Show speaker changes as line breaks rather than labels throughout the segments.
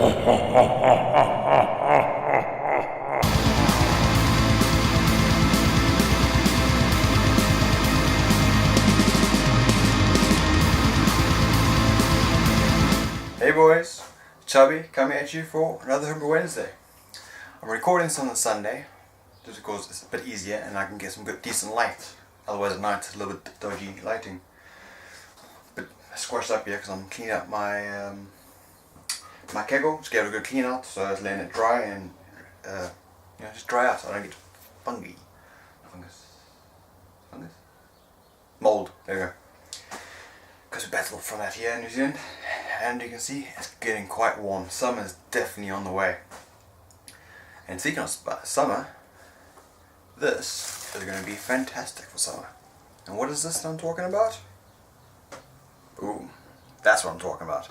Hey boys, Chubby coming at you for another Humber Wednesday. I'm recording this on a Sunday just because it's a bit easier and I can get some good decent light. Otherwise at night it's a little bit dodgy lighting. But I squashed up here because I'm cleaning up my my kegel. Just gave it a good clean out, so I was letting it dry and just dry out so I don't get fungus. Mold. There we go. Because we battle from that here in New Zealand, and you can see it's getting quite warm. Summer is definitely on the way. And speaking of summer, this is going to be fantastic for summer. And what is this that I'm talking about? Ooh, that's what I'm talking about.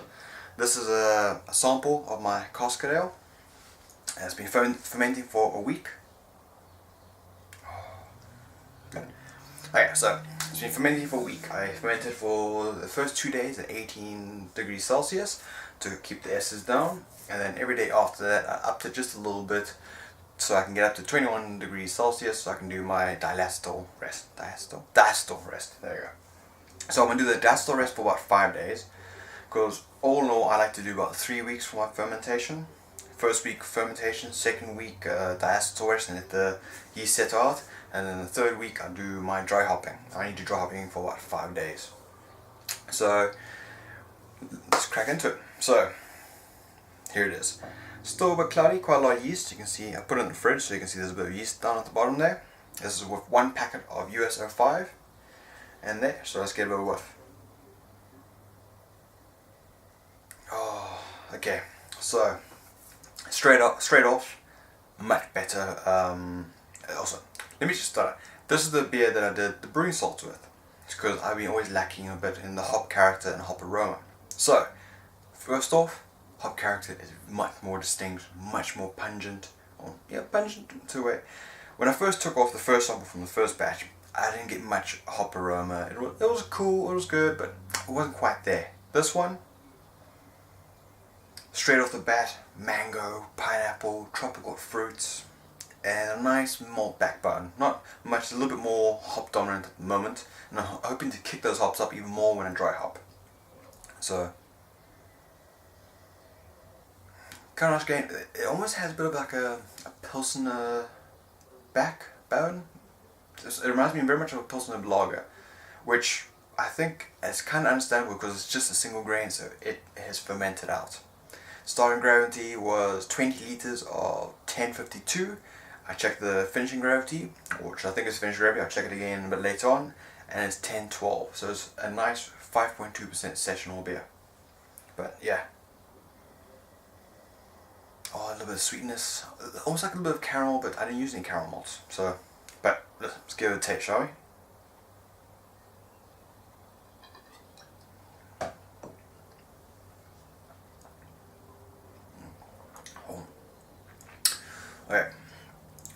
This is a sample of my casket ale. It's been fermenting for a week. Good. Okay, so it's been fermenting for a week. I fermented for the first 2 days at 18 degrees Celsius to keep the S's down, and then every day after that I upped it just a little bit so I can get up to 21 degrees Celsius so I can do my diastole rest. Diastole rest, there you go. So I'm going to do the diastole rest for about 5 days, because all in all I like to do about 3 weeks for my fermentation. First week fermentation, second week diastole rest and let the yeast set out, and then the third week I do my dry hopping. I need to dry hopping for about 5 days. So let's crack into it. So here it is. Still a bit cloudy, quite a lot of yeast. You can see I put it in the fridge so you can see there's a bit of yeast down at the bottom there. This is with 1 packet of US-05 and there, so let's get a bit of a whiff. Oh, okay, so straight off, much better. Also, let me just start. This is the beer that I did the brewing salts with. It's because I've been always lacking a bit in the hop character and hop aroma. So, first off, hop character is much more distinct, much more pungent. Pungent to it. When I first took off the first sample from the first batch, I didn't get much hop aroma. It was cool, it was good, but it wasn't quite there. This one, straight off the bat, mango, pineapple, tropical fruits, and a nice malt backbone. Not much, a little bit more hop dominant at the moment, and I'm hoping to kick those hops up even more when I dry hop. So, kind of nice game. It almost has a bit of like a Pilsner backbone. It reminds me very much of a Pilsner lager, which I think is kind of understandable because it's just a single grain, so it has fermented out. Starting gravity was 20 liters of 1052. I checked the finishing gravity, which I think is finished gravity. I'll check it again a bit later on, and it's 1012. So it's a nice 5.2% sessional beer. But yeah. Oh, a little bit of sweetness. Almost like a little bit of caramel, but I didn't use any caramel malts. So, but let's give it a taste, shall we? Okay,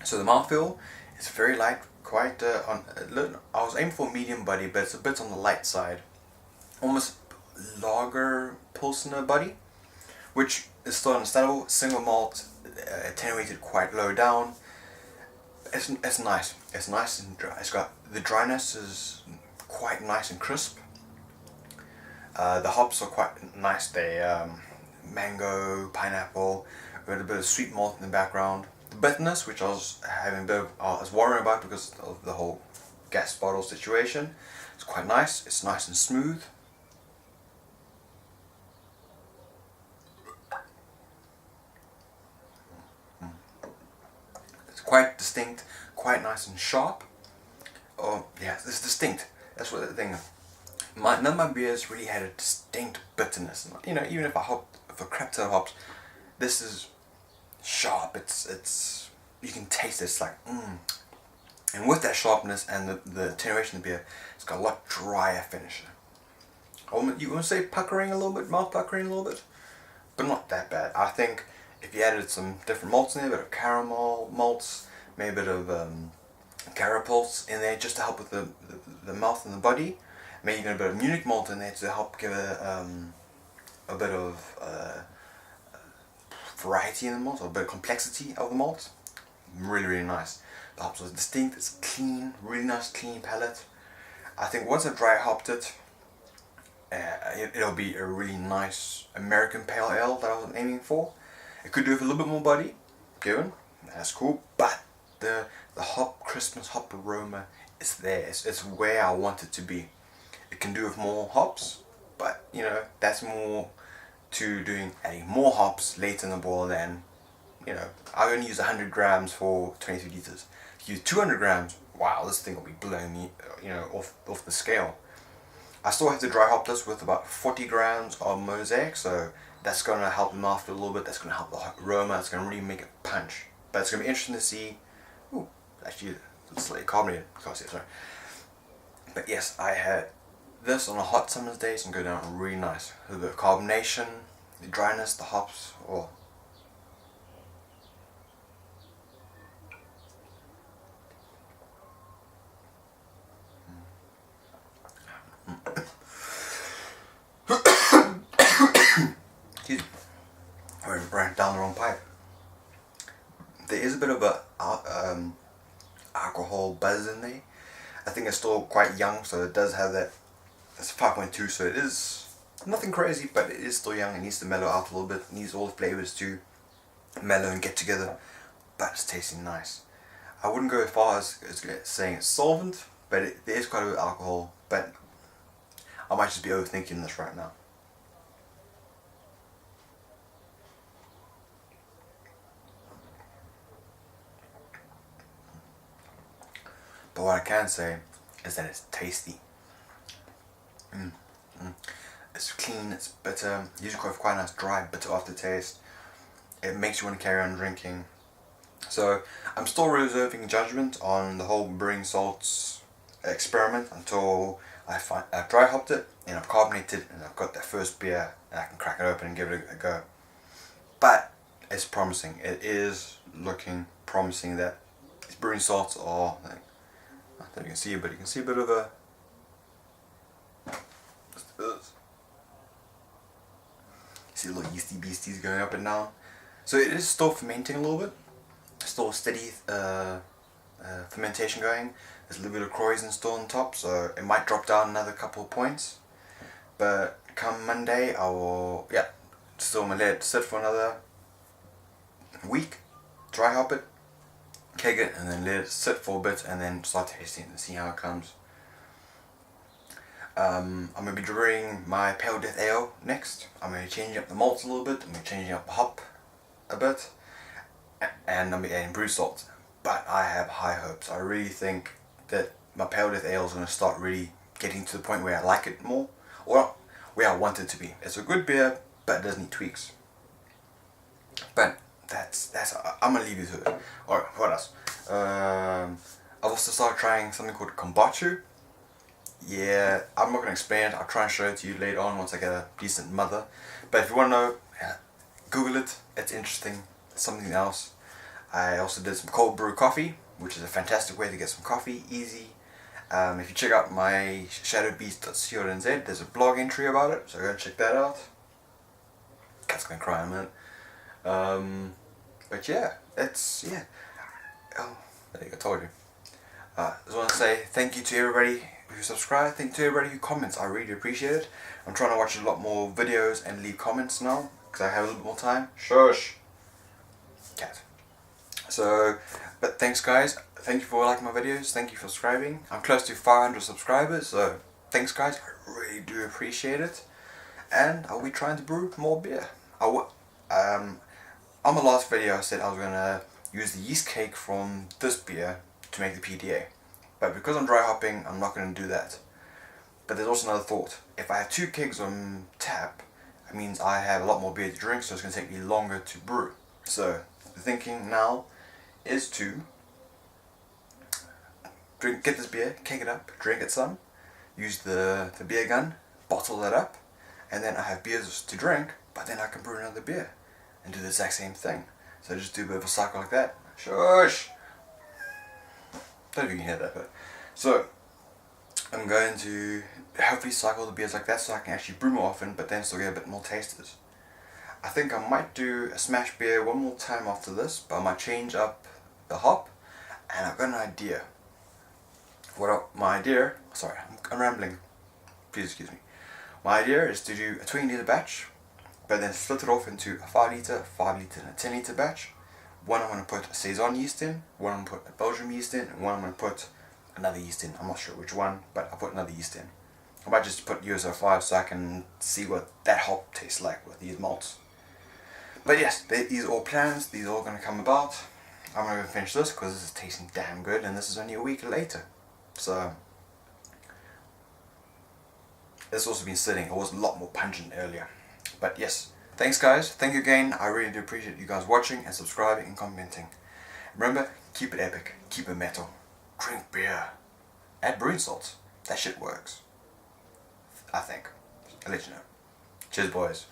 so the mouthfeel is very light, quite I was aiming for medium body, but it's a bit on the light side. Almost lager Pilsner body, which is still understandable. Single malt, attenuated quite low down. It's nice. It's nice and dry. It's got the dryness is quite nice and crisp. The hops are quite nice. They mango, pineapple, with a bit of sweet malt in the background. The bitterness, which I was having a bit of, I was worrying about because of the whole gas bottle situation. It's quite nice. It's nice and smooth. It's quite distinct, quite nice and sharp. Oh yeah, it's distinct. That's what the thing. None of my beers really had a distinct bitterness. You know, even if I crapped ton of hops, this is sharp. It's you can taste it. It's like and with that sharpness and the attenuation of the beer, it's got a lot drier finish. You want to say puckering a little bit, mouth puckering a little bit, but not that bad. I think if you added some different malts in there, a bit of caramel malts, maybe a bit of carapulse in there just to help with the mouth and the body, maybe even a bit of Munich malt in there to help give it a bit of variety in the malt, or a bit of complexity of the malt. Really, really nice. The hops are distinct, it's clean, really nice clean palate. I think once I've dry hopped it, it'll be a really nice American pale ale that I was aiming for. It could do with a little bit more body, given, that's cool, but the hop Christmas hop aroma is there. It's where I want it to be. It can do with more hops, but you know, that's more to adding more hops later in the boil than, you know, I only use 100 grams for 23 liters. If you use 200 grams, wow, this thing will be blowing me, you know, off the scale. I still have to dry hop this with about 40 grams of mosaic, so that's going to help them after a little bit. That's going to help the aroma. It's going to really make it punch. But it's going to be interesting to see. Ooh, actually, it's slightly carbonated. Can't see it, sorry. But yes, I had this on a hot summer's day. It's going to go down really nice. The carbonation, the dryness, the hops. Oh. Excuse me. I ran down the wrong pipe. There is a bit of a alcohol buzz in there. I think it's still quite young, so it does have that. It's 5.2, so it is nothing crazy, but it is still young. It needs to mellow out a little bit. It needs all the flavors to mellow and get together, but it's tasting nice. I wouldn't go as far as saying it's solvent, but there is quite a bit of alcohol, but I might just be overthinking this right now. But what I can say is that it's tasty. It's clean, it's bitter, usually quite a nice dry bitter aftertaste. It makes you want to carry on drinking. So I'm still reserving judgment on the whole brewing salts experiment until I've dry hopped it and I've carbonated and I've got that first beer and I can crack it open and give it a go. But it's promising. It is looking promising that these brewing salts are, I don't know if you can see it, but you can see a bit of a, you see little yeasty beasties going up and down. So it is still fermenting a little bit, still steady fermentation going. There's a little bit of krausen still on top, so it might drop down another couple of points. But come Monday, I will, still I'm gonna let it sit for another week, dry hop it, keg it, and then let it sit for a bit, and then start tasting it and see how it comes. I'm going to be brewing my Pale Death Ale next. I'm going to be changing up the malts a little bit, I'm going to be changing up the hop a bit, and I'm going to be adding brew salt. But I have high hopes. I really think that my Pale Death Ale is going to start really getting to the point where I like it more, or where I want it to be. It's a good beer, but it does need tweaks. But that's I'm going to leave you to it. Alright, what else? I've also started trying something called kombucha. Yeah, I'm not going to explain it. I'll try and show it to you later on once I get a decent mother. But if you want to know, Google it. It's interesting. It's something else. I also did some cold brew coffee, which is a fantastic way to get some coffee, easy. If you check out my shadowbeast.co.nz, there's a blog entry about it, so go check that out. Cat's going to cry in a minute. But yeah, oh, I think I told you. I just want to say thank you to everybody who subscribed, thank you to everybody who comments. I really appreciate it. I'm trying to watch a lot more videos and leave comments now because I have a little bit more time. Shush! Cat. So, but thanks guys. Thank you for liking my videos. Thank you for subscribing. I'm close to 500 subscribers, so thanks guys. I really do appreciate it. And I'll be trying to brew more beer. On my last video I said I was going to use the yeast cake from this beer to make the PDA. But because I'm dry hopping, I'm not going to do that. But there's also another thought. If I have 2 kegs on tap, it means I have a lot more beer to drink, so it's going to take me longer to brew. So the thinking now is to get this beer, keg it up, drink it some, use the beer gun, bottle it up, and then I have beers to drink, but then I can brew another beer and do the exact same thing. So just do a bit of a cycle like that. Shush! Don't know if you can hear that, but so I'm going to hopefully cycle the beers like that so I can actually brew more often, but then still get a bit more tasters. I think think I might do a smash beer one more time after this, but I might change up the hop, and I've got an idea. Sorry, I'm rambling, please excuse me. My idea is to do a 20 litre batch, but then split it off into a 5 litre, 5 litre and a 10 litre batch. One I'm going to put a Saison yeast in, one I'm going to put a Belgium yeast in, and one I'm going to put another yeast in. I'm not sure which one, but I'll put another yeast in. I might just put USO5 so I can see what that hop tastes like with these malts. But yes, these are all plans, these are all going to come about. I'm going to finish this because this is tasting damn good, and this is only a week later. So, it's also been sitting, it was a lot more pungent earlier. But yes, thanks guys, thank you again, I really do appreciate you guys watching and subscribing and commenting. Remember, keep it epic, keep it metal, drink beer, add brewing salts, that shit works. I think. I'll let you know. Cheers boys.